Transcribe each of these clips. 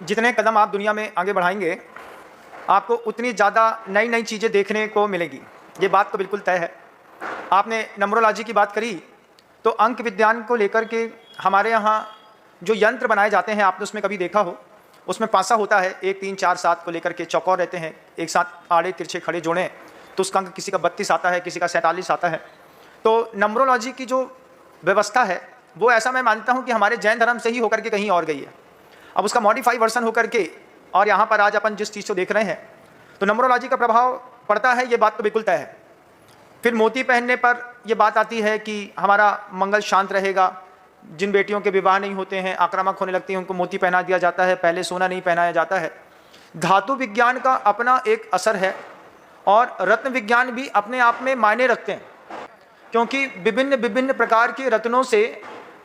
जितने कदम आप दुनिया में आगे बढ़ाएंगे, आपको उतनी ज़्यादा नई नई चीज़ें देखने को मिलेगी। ये बात तो बिल्कुल तय है। आपने नंबरोलॉजी की बात करी, तो अंक विज्ञान को लेकर के हमारे यहाँ जो यंत्र बनाए जाते हैं, आपने उसमें कभी देखा हो, उसमें पासा होता है 1 3 4 7 को लेकर के चौकोर रहते हैं, एक साथ आड़े तिरछे खड़े जोड़ें तो उसका अंक किसी का 32 आता है, किसी का 47 आता है। तो नंबरोलॉजी की जो व्यवस्था है वो ऐसा मैं मानता हूँ कि हमारे जैन धर्म से ही होकर के कहीं और गई है। अब उसका मॉडिफाई वर्सन होकर के और यहाँ पर आज अपन जिस चीज़ को देख रहे हैं, तो नंबरोलॉजी का प्रभाव पड़ता है, ये बात तो बिल्कुल तय है। फिर मोती पहनने पर यह बात आती है कि हमारा मंगल शांत रहेगा। जिन बेटियों के विवाह नहीं होते हैं, आक्रामक होने लगती हैं, उनको मोती पहना दिया जाता है, पहले सोना नहीं पहनाया जाता है। धातु विज्ञान का अपना एक असर है और रत्न विज्ञान भी अपने आप में मायने रखते हैं, क्योंकि विभिन्न विभिन्न प्रकार के रत्नों से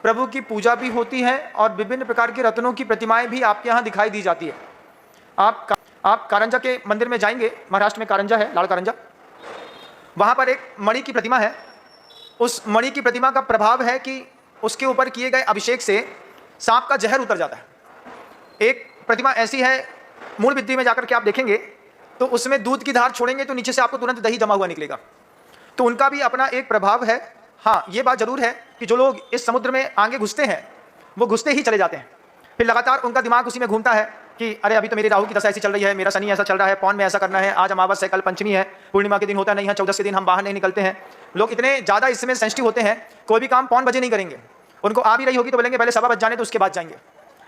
प्रभु की पूजा भी होती है और विभिन्न प्रकार के रत्नों की प्रतिमाएं भी आपके यहाँ दिखाई दी जाती है। आप कारंजा के मंदिर में जाएंगे, महाराष्ट्र में कारंजा है, लाल कारंजा, वहाँ पर एक मणि की प्रतिमा है। उस मणि की प्रतिमा का प्रभाव है कि उसके ऊपर किए गए अभिषेक से सांप का जहर उतर जाता है। एक प्रतिमा ऐसी है, मूल विद्या में जाकर के आप देखेंगे तो उसमें दूध की धार छोड़ेंगे तो नीचे से आपको तुरंत दही जमा हुआ निकलेगा। तो उनका भी अपना एक प्रभाव है। हाँ, ये बात जरूर है कि जो लोग इस समुद्र में आगे घुसते हैं वो घुसते ही चले जाते हैं, फिर लगातार उनका दिमाग उसी में घूमता है कि अरे अभी तो मेरी राहु की दशा ऐसी चल रही है, मेरा शनि ऐसा चल रहा है, पौन में ऐसा करना है, आज अमावस्या है, कल पंचमी है, पूर्णिमा के दिन होता नहीं है, 14 के दिन हम बाहर नहीं निकलते हैं। लोग इतने ज़्यादा इसमें सेंसिटिव होते हैं, कोई भी काम पौन बजे नहीं करेंगे। उनको आ भी रही होगी तो बोलेंगे पहले 7 बज जाने तो उसके बाद जाएंगे।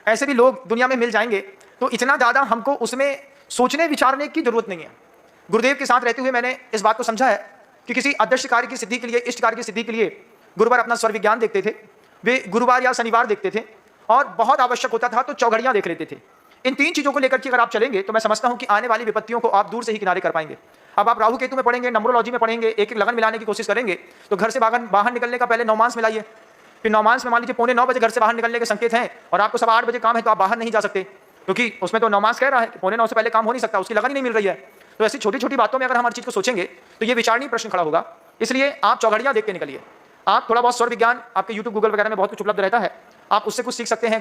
ऐसे भी लोग दुनिया में मिल जाएंगे। तो इतना ज़्यादा हमको उसमें सोचने विचारने की जरूरत नहीं है। गुरुदेव के साथ रहते हुए मैंने इस बात को समझा है कि किसी अदृश्य कार्य की सिद्धि के लिए, इष्ट कार्य की सिद्धि के लिए गुरुवार अपना स्वर विज्ञान देखते थे, वे गुरुवार या शनिवार देखते थे, और बहुत आवश्यक होता था तो चौघड़ियाँ देख लेते थे। इन 3 चीज़ों को लेकर के अगर आप चलेंगे तो मैं समझता हूँ कि आने वाली विपत्तियों को आप दूर से ही किनारे कर पाएंगे। अब आप राहु केतु में पढ़ेंगे, नंबरोलॉजी में पढ़ेंगे, एक एक लगन मिलाने की कोशिश करेंगे तो घर से बाहर निकलने का पहले नौमांस मिलाइए, फिर नौमांस में मान लीजिए 8:45 बजे घर से बाहर निकलने के संकेत हैं और आपको 8:15 बजे काम है तो आप बाहर नहीं जा सकते, क्योंकि उसमें तो नौमांस कह रहा है कि 8:45 से पहले काम हो नहीं सकता, उसकी लगन ही नहीं मिल रही है। तो ऐसी छोटी छोटी बातों में अगर हम हर चीज़ को सोचेंगे तो ये विचारणीय प्रश्न खड़ा होगा। इसलिए आप चौघड़ियाँ देख के निकलिए। आप थोड़ा बहुत स्वर विज्ञान आपके यूट्यूब गूगल वगैरह में बहुत कुछ उपलब्ध रहता है, आप उससे कुछ सीख सकते हैं।